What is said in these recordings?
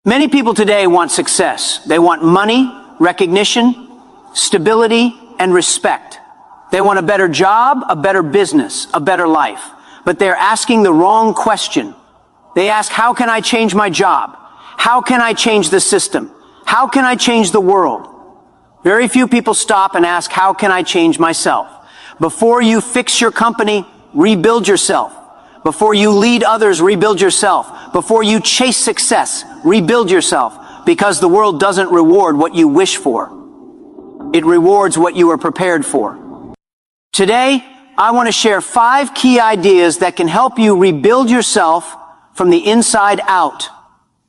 Many people today want success. They want money, recognition, stability, and respect. They want a better job, a better business, a better life. But they're asking the wrong question. They ask, how can I change my job? How can I change the system? How can I change the world? Very few people stop and ask, how can I change myself? Before you fix your company, rebuild yourself. Before you lead others, rebuild yourself. Before you chase success, rebuild yourself. Because the world doesn't reward what you wish for. It rewards what you are prepared for. Today, I want to share 5 key ideas that can help you rebuild yourself from the inside out.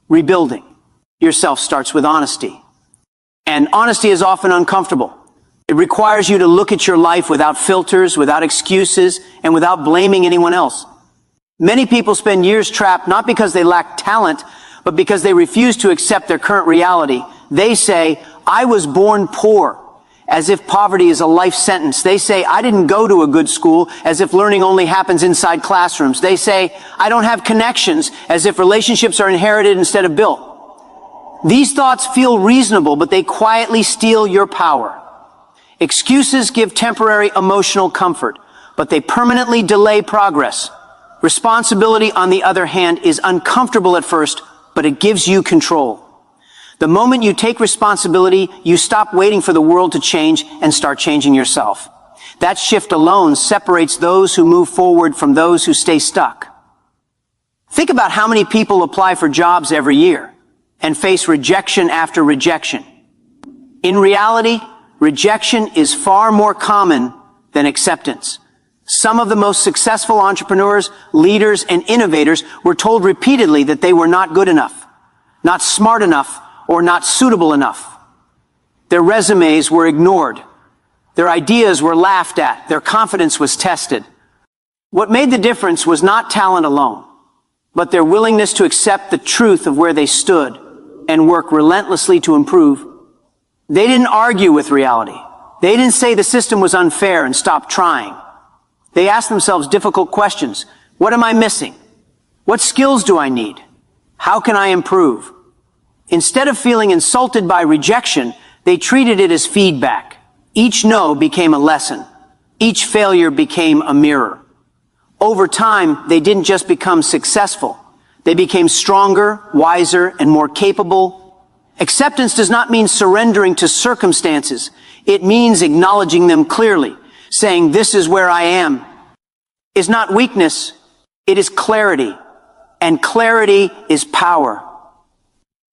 Rebuilding yourself starts with honesty. And honesty is often uncomfortable. It requires you to look at your life without filters, without excuses, and without blaming anyone else. Many people spend years trapped not because they lack talent, but because they refuse to accept their current reality. They say, I was born poor, as if poverty is a life sentence. They say, I didn't go to a good school, as if learning only happens inside classrooms. They say, I don't have connections, as if relationships are inherited instead of built. These thoughts feel reasonable, but they quietly steal your power. Excuses give temporary emotional comfort, but they permanently delay progress. Responsibility, on the other hand, is uncomfortable at first, but it gives you control. The moment you take responsibility, you stop waiting for the world to change and start changing yourself. That shift alone separates those who move forward from those who stay stuck. Think about how many people apply for jobs every year and face rejection after rejection. In reality, rejection is far more common than acceptance. Some of the most successful entrepreneurs, leaders, and innovators were told repeatedly that they were not good enough, not smart enough, or not suitable enough. Their resumes were ignored. Their ideas were laughed at. Their confidence was tested. What made the difference was not talent alone, but their willingness to accept the truth of where they stood and work relentlessly to improve. They didn't argue with reality. They didn't say the system was unfair and stop trying. They asked themselves difficult questions. What am I missing? What skills do I need? How can I improve? Instead of feeling insulted by rejection, they treated it as feedback. Each no became a lesson. Each failure became a mirror. Over time, they didn't just become successful. They became stronger, wiser, and more capable. Acceptance does not mean surrendering to circumstances. It means acknowledging them clearly. Saying, this is where I am, is not weakness, it is clarity. And clarity is power.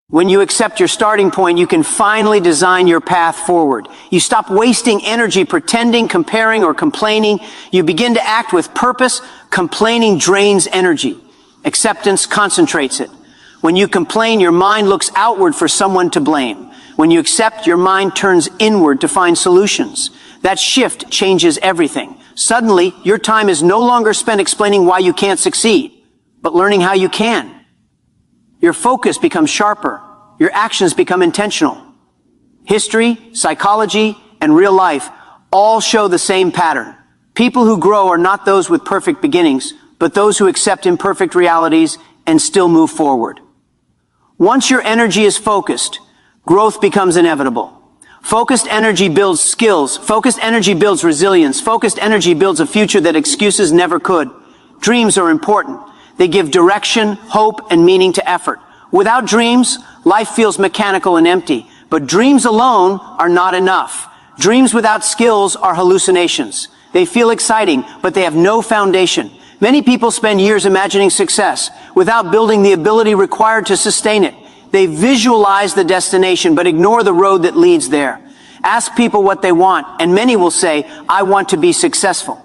When you accept your starting point, you can finally design your path forward. You stop wasting energy pretending, comparing, or complaining. You begin to act with purpose. Complaining drains energy. Acceptance concentrates it. When you complain, your mind looks outward for someone to blame. When you accept, your mind turns inward to find solutions. That shift changes everything. Suddenly, your time is no longer spent explaining why you can't succeed, but learning how you can. Your focus becomes sharper. Your actions become intentional. History, psychology, and real life all show the same pattern. People who grow are not those with perfect beginnings, but those who accept imperfect realities and still move forward. Once your energy is focused, growth becomes inevitable. Focused energy builds skills. Focused energy builds resilience. Focused energy builds a future that excuses never could. Dreams are important. They give direction, hope, and meaning to effort. Without dreams, life feels mechanical and empty. But dreams alone are not enough. Dreams without skills are hallucinations. They feel exciting, but they have no foundation. Many people spend years imagining success without building the ability required to sustain it. They visualize the destination, but ignore the road that leads there. Ask people what they want, and many will say, I want to be successful.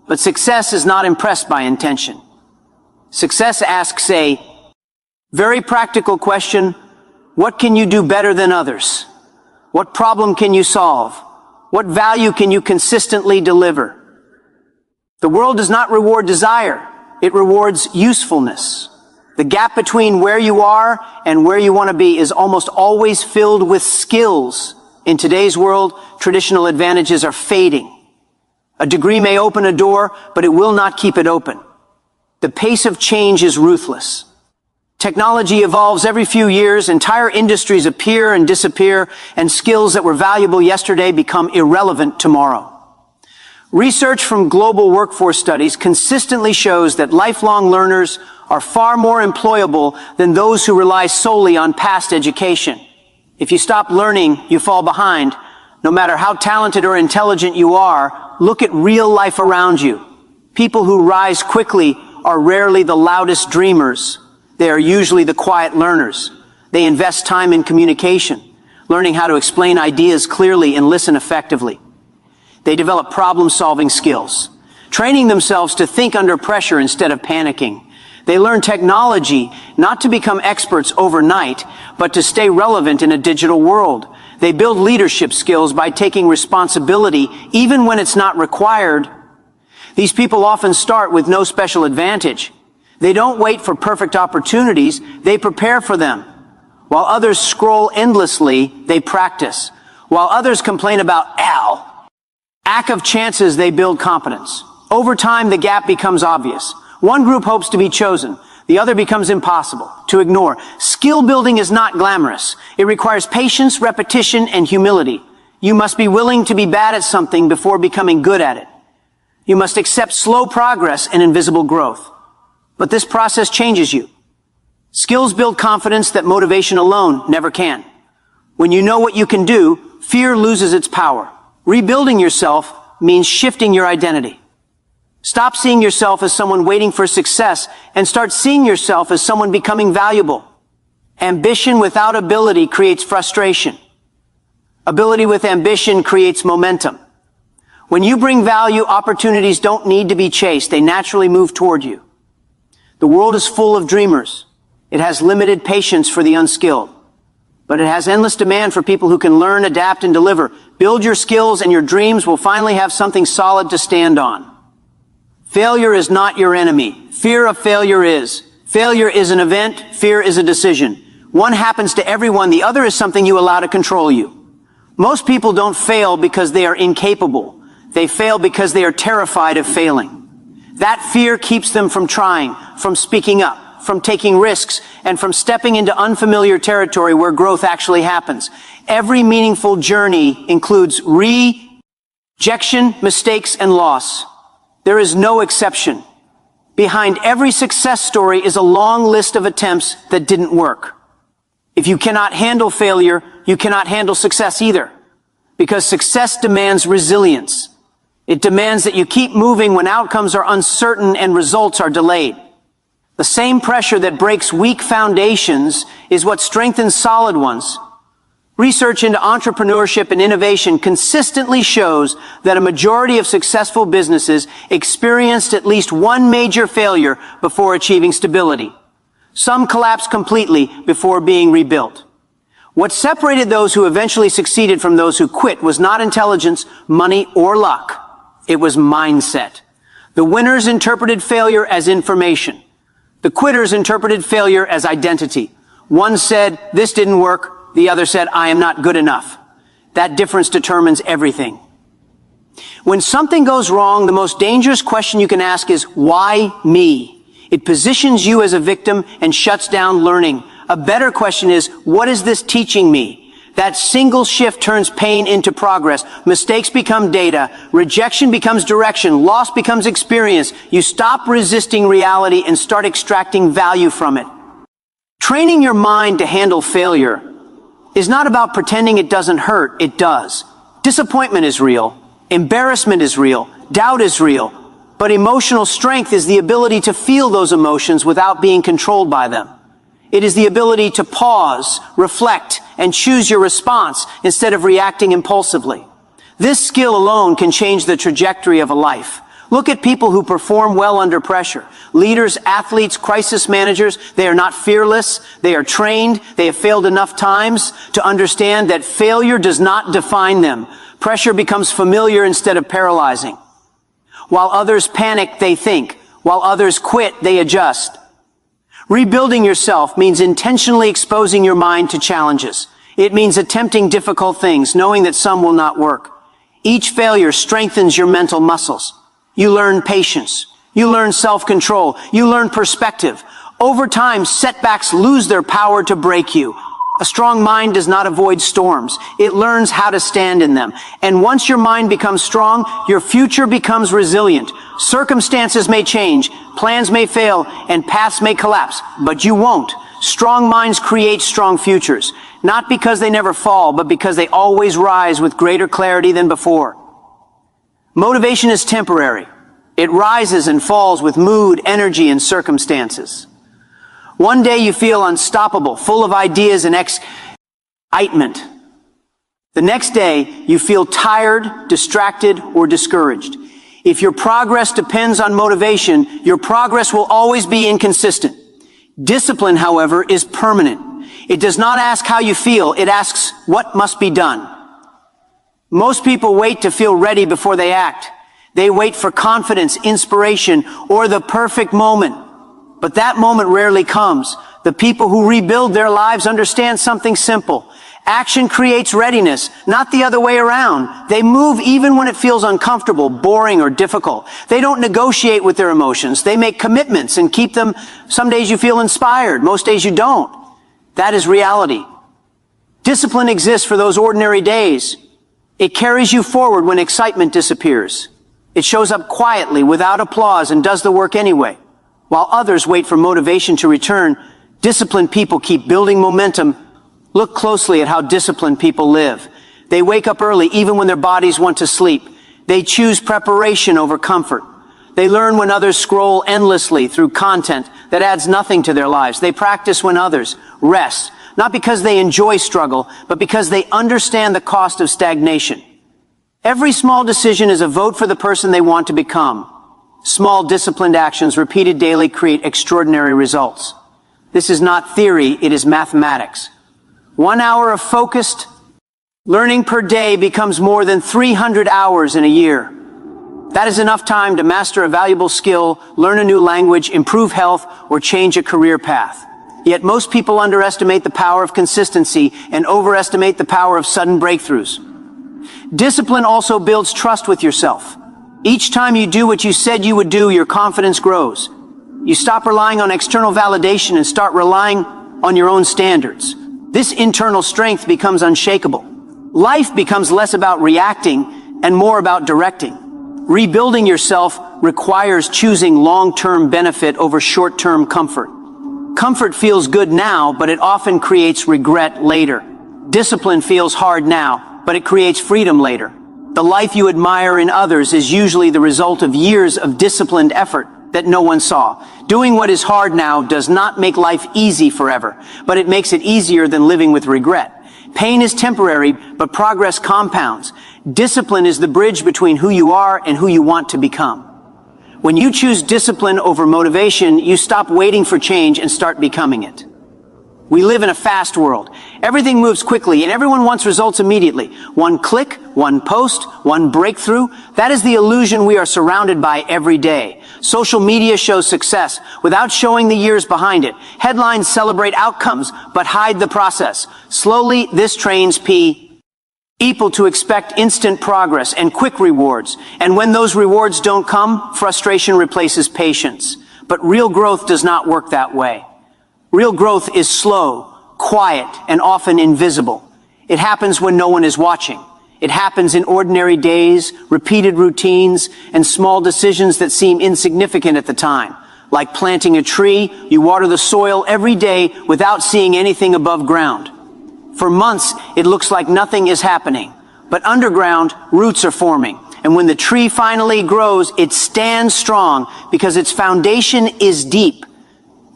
But success is not impressed by intention. Success asks a very practical question, what can you do better than others? What problem can you solve? What value can you consistently deliver? The world does not reward desire, it rewards usefulness. The gap between where you are and where you want to be is almost always filled with skills. In today's world, traditional advantages are fading. A degree may open a door, but it will not keep it open. The pace of change is ruthless. Technology evolves every few years, entire industries appear and disappear, and skills that were valuable yesterday become irrelevant tomorrow. Research from global workforce studies consistently shows that lifelong learners are far more employable than those who rely solely on past education. If you stop learning, you fall behind. No matter how talented or intelligent you are, look at real life around you. People who rise quickly are rarely the loudest dreamers. They are usually the quiet learners. They invest time in communication, learning how to explain ideas clearly and listen effectively. They develop problem-solving skills, training themselves to think under pressure instead of panicking. They learn technology not to become experts overnight, but to stay relevant in a digital world. They build leadership skills by taking responsibility even when it's not required. These people often start with no special advantage. They don't wait for perfect opportunities, they prepare for them. While others scroll endlessly, they practice. While others complain about lack of chances, they build competence. Over time, the gap becomes obvious. One group hopes to be chosen. The other becomes impossible to ignore. Skill building is not glamorous. It requires patience, repetition, and humility. You must be willing to be bad at something before becoming good at it. You must accept slow progress and invisible growth. But this process changes you. Skills build confidence that motivation alone never can. When you know what you can do, fear loses its power. Rebuilding yourself means shifting your identity. Stop seeing yourself as someone waiting for success and start seeing yourself as someone becoming valuable. Ambition without ability creates frustration. Ability with ambition creates momentum. When you bring value, opportunities don't need to be chased. They naturally move toward you. The world is full of dreamers. It has limited patience for the unskilled. But it has endless demand for people who can learn, adapt, and deliver. Build your skills and your dreams will finally have something solid to stand on. Failure is not your enemy. Fear of failure is. Failure is an event. Fear is a decision. One happens to everyone. The other is something you allow to control you. Most people don't fail because they are incapable. They fail because they are terrified of failing. That fear keeps them from trying, from speaking up, from taking risks, and from stepping into unfamiliar territory where growth actually happens. Every meaningful journey includes rejection, mistakes, and loss. There is no exception. Behind every success story is a long list of attempts that didn't work. If you cannot handle failure, you cannot handle success either. Because success demands resilience. It demands that you keep moving when outcomes are uncertain and results are delayed. The same pressure that breaks weak foundations is what strengthens solid ones. Research into entrepreneurship and innovation consistently shows that a majority of successful businesses experienced at least one major failure before achieving stability. Some collapsed completely before being rebuilt. What separated those who eventually succeeded from those who quit was not intelligence, money, or luck. It was mindset. The winners interpreted failure as information. The quitters interpreted failure as identity. One said, "This didn't work." The other said, "I am not good enough." That difference determines everything. When something goes wrong, the most dangerous question you can ask is, why me? It positions you as a victim and shuts down learning. A better question is, what is this teaching me? That single shift turns pain into progress. Mistakes become data. Rejection becomes direction. Loss becomes experience. You stop resisting reality and start extracting value from it. Training your mind to handle failure is not about pretending it doesn't hurt. It does. Disappointment is real. Embarrassment is real. Doubt is real. But emotional strength is the ability to feel those emotions without being controlled by them. It is the ability to pause, reflect, and choose your response instead of reacting impulsively. This skill alone can change the trajectory of a life. Look at people who perform well under pressure. Leaders, athletes, crisis managers, they are not fearless. They are trained. They have failed enough times to understand that failure does not define them. Pressure becomes familiar instead of paralyzing. While others panic, they think. While others quit, they adjust. Rebuilding yourself means intentionally exposing your mind to challenges. It means attempting difficult things, knowing that some will not work. Each failure strengthens your mental muscles. You learn patience. You learn self-control. You learn perspective. Over time, setbacks lose their power to break you. A strong mind does not avoid storms. It learns how to stand in them. And once your mind becomes strong, your future becomes resilient. Circumstances may change, plans may fail, and paths may collapse, but you won't. Strong minds create strong futures, not because they never fall, but because they always rise with greater clarity than before. Motivation is temporary. It rises and falls with mood, energy, and circumstances. One day you feel unstoppable, full of ideas and excitement. The next day you feel tired, distracted, or discouraged. If your progress depends on motivation, your progress will always be inconsistent. Discipline, however, is permanent. It does not ask how you feel, it asks what must be done. Most people wait to feel ready before they act. They wait for confidence, inspiration, or the perfect moment. But that moment rarely comes. The people who rebuild their lives understand something simple. Action creates readiness, not the other way around. They move even when it feels uncomfortable, boring, or difficult. They don't negotiate with their emotions. They make commitments and keep them. Some days you feel inspired, most days you don't. That is reality. Discipline exists for those ordinary days. It carries you forward when excitement disappears. It shows up quietly, without applause, and does the work anyway. While others wait for motivation to return, disciplined people keep building momentum. Look closely at how disciplined people live. They wake up early even when their bodies want to sleep. They choose preparation over comfort. They learn when others scroll endlessly through content that adds nothing to their lives. They practice when others rest, not because they enjoy struggle, but because they understand the cost of stagnation. Every small decision is a vote for the person they want to become. Small disciplined actions repeated daily create extraordinary results. This is not theory, it is mathematics. 1 hour of focused learning per day becomes more than 300 hours in a year. That is enough time to master a valuable skill, learn a new language, improve health, or change a career path. Yet most people underestimate the power of consistency and overestimate the power of sudden breakthroughs. Discipline also builds trust with yourself. Each time you do what you said you would do, your confidence grows. You stop relying on external validation and start relying on your own standards. This internal strength becomes unshakable. Life becomes less about reacting and more about directing. Rebuilding yourself requires choosing long-term benefit over short-term comfort. Comfort feels good now, but it often creates regret later. Discipline feels hard now, but it creates freedom later. The life you admire in others is usually the result of years of disciplined effort that no one saw. Doing what is hard now does not make life easy forever, but it makes it easier than living with regret. Pain is temporary, but progress compounds. Discipline is the bridge between who you are and who you want to become. When you choose discipline over motivation, you stop waiting for change and start becoming it. We live in a fast world. Everything moves quickly and everyone wants results immediately. One click, one post, one breakthrough. That is the illusion we are surrounded by every day. Social media shows success without showing the years behind it. Headlines celebrate outcomes but hide the process. Slowly, this trains people to expect instant progress and quick rewards. And when those rewards don't come, frustration replaces patience. But real growth does not work that way. Real growth is slow, quiet, and often invisible. It happens when no one is watching. It happens in ordinary days, repeated routines, and small decisions that seem insignificant at the time. Like planting a tree, you water the soil every day without seeing anything above ground. For months, it looks like nothing is happening. But underground, roots are forming. And when the tree finally grows, it stands strong because its foundation is deep.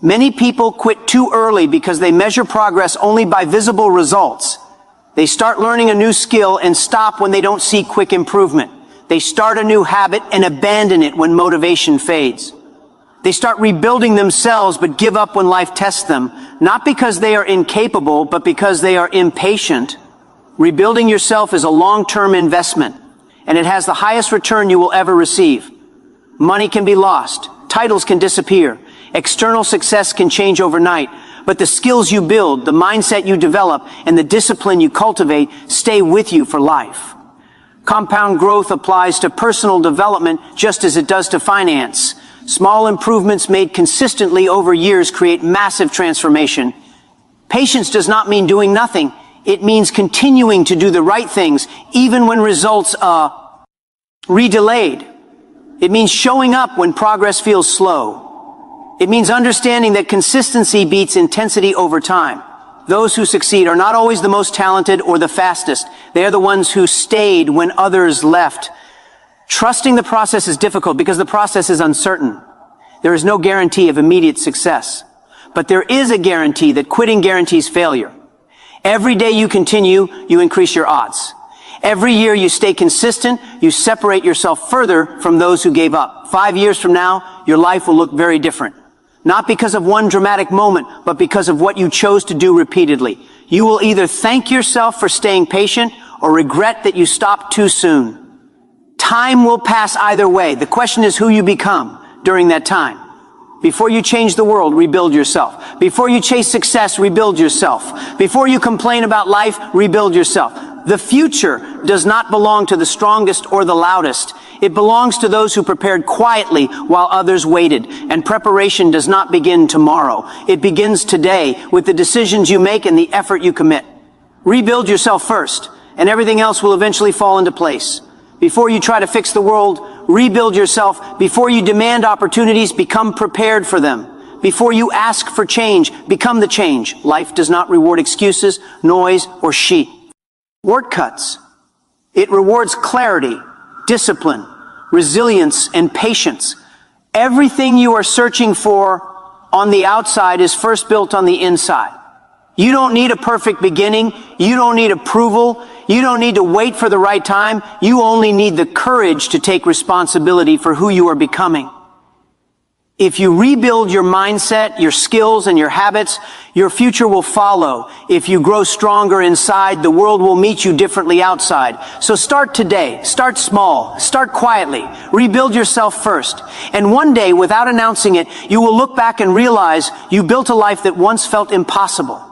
Many people quit too early because they measure progress only by visible results. They start learning a new skill and stop when they don't see quick improvement. They start a new habit and abandon it when motivation fades. They start rebuilding themselves but give up when life tests them, not because they are incapable, but because they are impatient. Rebuilding yourself is a long-term investment, and it has the highest return you will ever receive. Money can be lost. Titles can disappear. External success can change overnight, but the skills you build, the mindset you develop, and the discipline you cultivate stay with you for life. Compound growth applies to personal development just as it does to finance. Small improvements made consistently over years create massive transformation. Patience does not mean doing nothing. It means continuing to do the right things, even when results are re-delayed. It means showing up when progress feels slow. It means understanding that consistency beats intensity over time. Those who succeed are not always the most talented or the fastest. They are the ones who stayed when others left. Trusting the process is difficult because the process is uncertain. There is no guarantee of immediate success. But there is a guarantee that quitting guarantees failure. Every day you continue, you increase your odds. Every year you stay consistent, you separate yourself further from those who gave up. 5 years from now, your life will look very different. Not because of one dramatic moment, but because of what you chose to do repeatedly. You will either thank yourself for staying patient or regret that you stopped too soon. Time will pass either way. The question is who you become during that time. Before you change the world, rebuild yourself. Before you chase success, rebuild yourself. Before you complain about life, rebuild yourself. The future does not belong to the strongest or the loudest. It belongs to those who prepared quietly while others waited. And preparation does not begin tomorrow. It begins today with the decisions you make and the effort you commit. Rebuild yourself first, and everything else will eventually fall into place. Before you try to fix the world, rebuild yourself. Before you demand opportunities, become prepared for them. Before you ask for change, become the change. Life does not reward excuses, noise, or sheep. Shortcuts. It rewards clarity, discipline, resilience, and patience. Everything you are searching for on the outside is first built on the inside. You don't need a perfect beginning. You don't need approval. You don't need to wait for the right time. You only need the courage to take responsibility for who you are becoming. If you rebuild your mindset, your skills, and your habits, your future will follow. If you grow stronger inside, the world will meet you differently outside. So start today. Start small. Start quietly. Rebuild yourself first. And one day, without announcing it, you will look back and realize you built a life that once felt impossible.